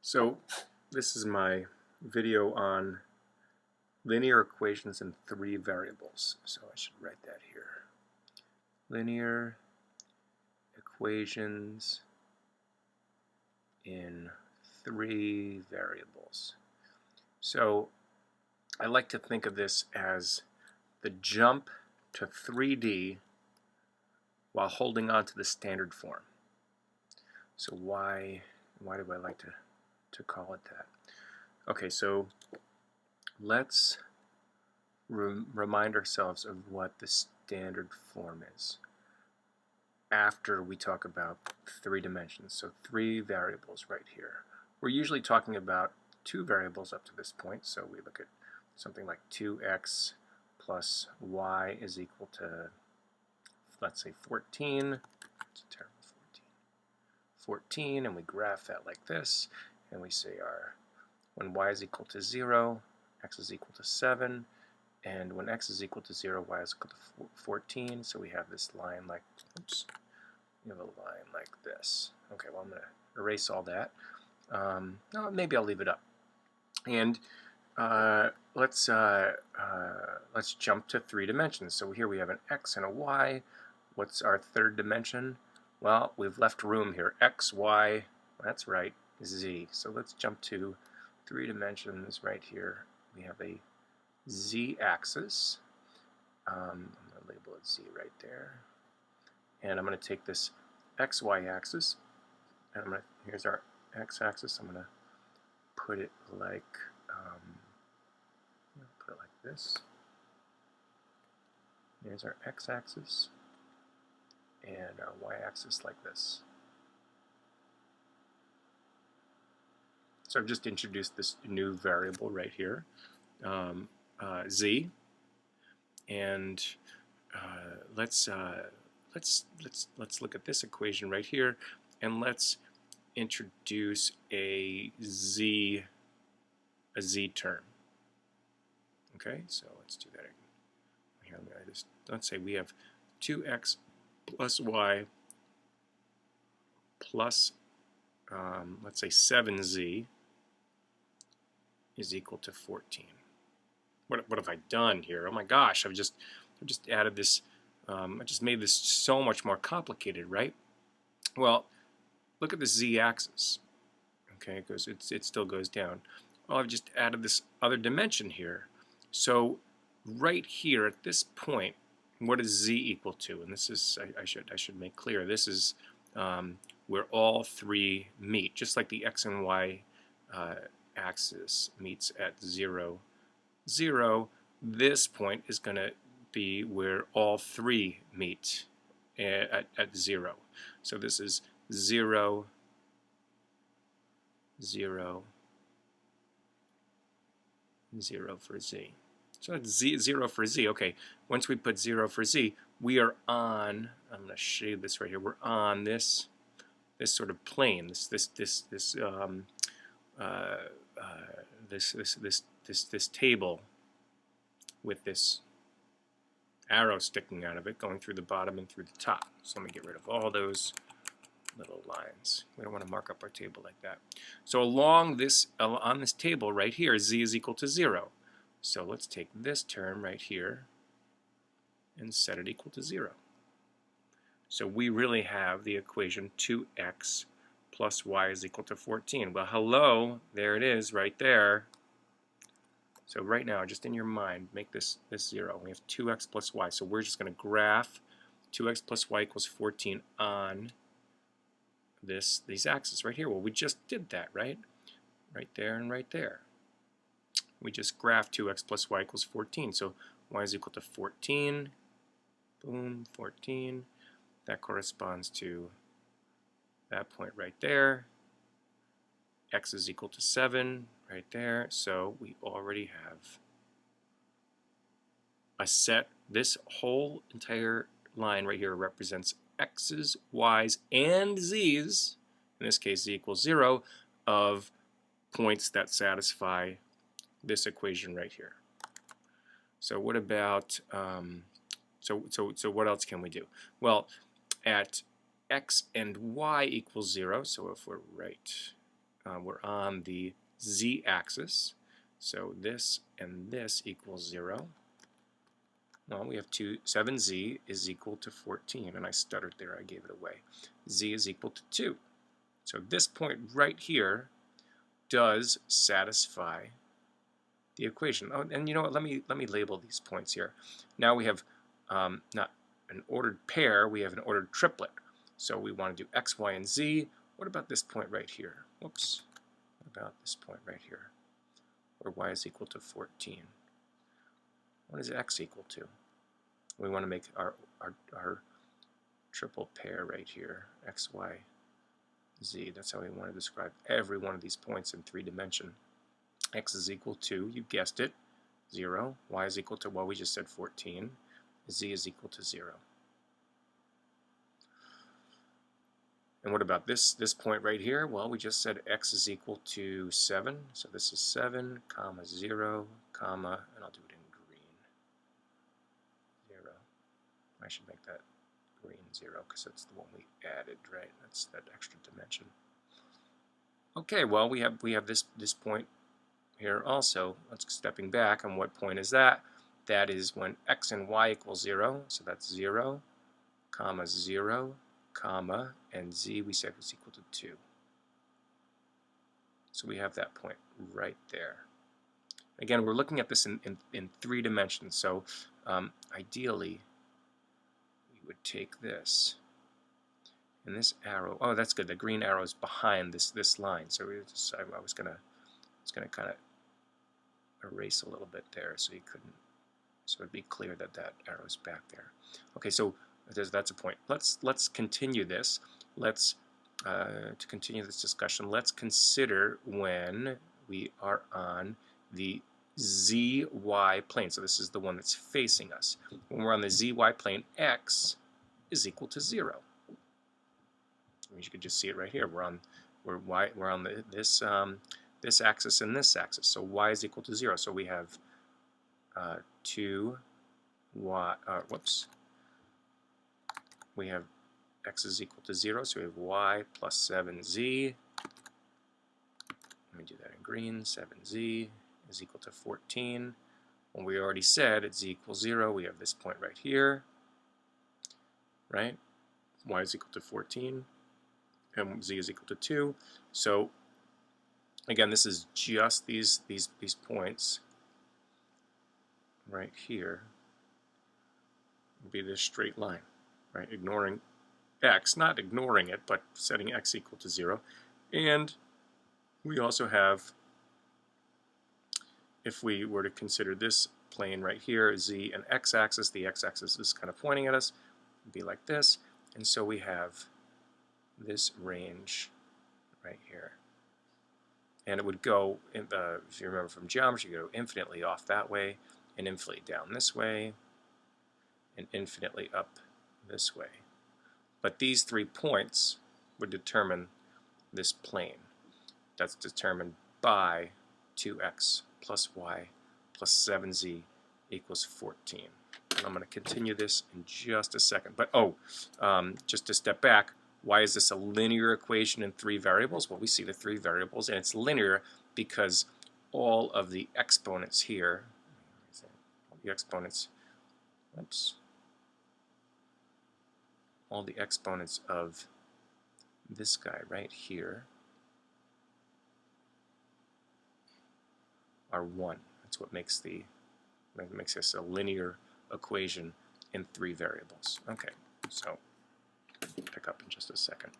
So this is my video on linear equations in three variables. So I should write that here. Linear equations in three variables. So I like to think of this as the jump to 3D while holding on to the standard form. So why do I like to call it that? Okay, so let's remind ourselves of what the standard form is after we talk about three dimensions. So three variables right here. We're usually talking about two variables up to this point, so we look at something like 2x plus y is equal to, let's say, 14. It's a terrible 14, and we graph that like this, and we say when y is equal to 0, x is equal to 7, and when x is equal to 0, y is equal to 14, so we have this line like, oops, we have a line like this. Okay, well, I'm going to erase all that. No, maybe I'll leave it up. And let's jump to three dimensions. So here we have an x and a y. What's our third dimension? Well, we've left room here. X, y, that's right, z. So let's jump to three dimensions right here. We have a z-axis. I'm going to label it z right there. And I'm going to take this xy axis, and here's our x-axis. I'm going to put it like this. Here's our x-axis, and our y-axis like this. So I've just introduced this new variable right here, z, and let's look at this equation right here, and let's introduce a z term. Okay, so let's do that here. Let's say we have 2x plus y plus let's say 7z is equal to 14. What have I done here? Oh my gosh, I've just added this. I just made this so much more complicated, right? Well, look at the z-axis. Okay, it still goes down. Well, I've just added this other dimension here. So right here at this point, what is z equal to? And this is I should make clear. This is where all three meet, just like the x and y axis meets at 0, 0. This point is going to be where all three meet at 0. So this is 0, 0, 0 for z. So that's 0 for z. Okay, once we put 0 for z, we are on, I'm going to shade this right here, we're on this sort of plane, this table with this arrow sticking out of it, going through the bottom and through the top. So let me get rid of all those little lines. We don't want to mark up our table like that. So along this, on this table right here, z is equal to 0. So let's take this term right here and set it equal to 0. So we really have the equation 2x plus y is equal to 14. Well, hello, there it is right there. So right now, just in your mind, make this 0. We have 2x plus y. So we're just going to graph 2x plus y equals 14 on these axes right here. Well, we just did that, right? Right there and right there. We just graphed 2x plus y equals 14. So y is equal to 14. Boom, 14. That corresponds to that point right there. X is equal to 7 right there. So we already have a set. This whole entire line right here represents x's, y's, and z's, in this case z equals 0, of points that satisfy this equation right here. So what about, so what else can we do? Well, at x and y equals 0, so if we're right we're on the z-axis. So this and this equals 0. Well, we have 7z is equal to 14, and I stuttered there, I gave it away. Z is equal to 2. So this point right here does satisfy the equation. Oh, and you know what, let me label these points here. Now we have not an ordered pair, we have an ordered triplet. So we want to do x, y, and z. What about this point right here? Whoops. What about this point right here? Where y is equal to 14. What is x equal to? We want to make our triple pair right here, x, y, z. That's how we want to describe every one of these points in 3-dimension. X is equal to, you guessed it, 0. Y is equal to, well, we just said 14. Z is equal to 0. And what about this point right here? Well, we just said x is equal to 7. So this is 7, comma, 0, comma, and I'll do it in green. 0. I should make that green 0 because that's the one we added, right? That's that extra dimension. Okay, well, we have this point here also. Let's stepping back, and what point is that? That is when x and y equals 0. So that's 0, comma, 0, comma, and z we said was equal to 2. So we have that point right there. Again, we're looking at this in 3 dimensions. So ideally, we would take this, and this arrow. Oh, that's good. The green arrow is behind this line. So I was gonna kind of erase a little bit there, so you couldn't. So it'd be clear that that arrow is back there. Okay, so that's a point. Let's continue this. Let's to continue this discussion. Let's consider when we are on the zy plane. So this is the one that's facing us. When we're on the zy plane, x is equal to 0. You can just see it right here. We're on this axis and this axis. So y is equal to 0. So we have 2y. Whoops. We have x is equal to 0, so we have y plus 7z. Let me do that in green. 7z is equal to 14. Well, we already said at z equals 0, we have this point right here, right? Y is equal to 14, and z is equal to 2. So again, this is just these points right here. Would be this straight line, right? Ignoring x, not ignoring it, but setting x equal to 0. And we also have, if we were to consider this plane right here, z and x-axis, the x-axis is kind of pointing at us, it would be like this. And so we have this range right here. And it would go, if you remember from geometry, you go infinitely off that way, and infinitely down this way, and infinitely up this way. But these 3 points would determine this plane. That's determined by 2x plus y plus 7z equals 14. And I'm going to continue this in just a second. But just to step back, why is this a linear equation in 3 variables? Well, we see the 3 variables, and it's linear because all of the exponents here, all the exponents of this guy right here are 1. That's what makes this a linear equation in 3 variables. Okay, so pick up in just a second.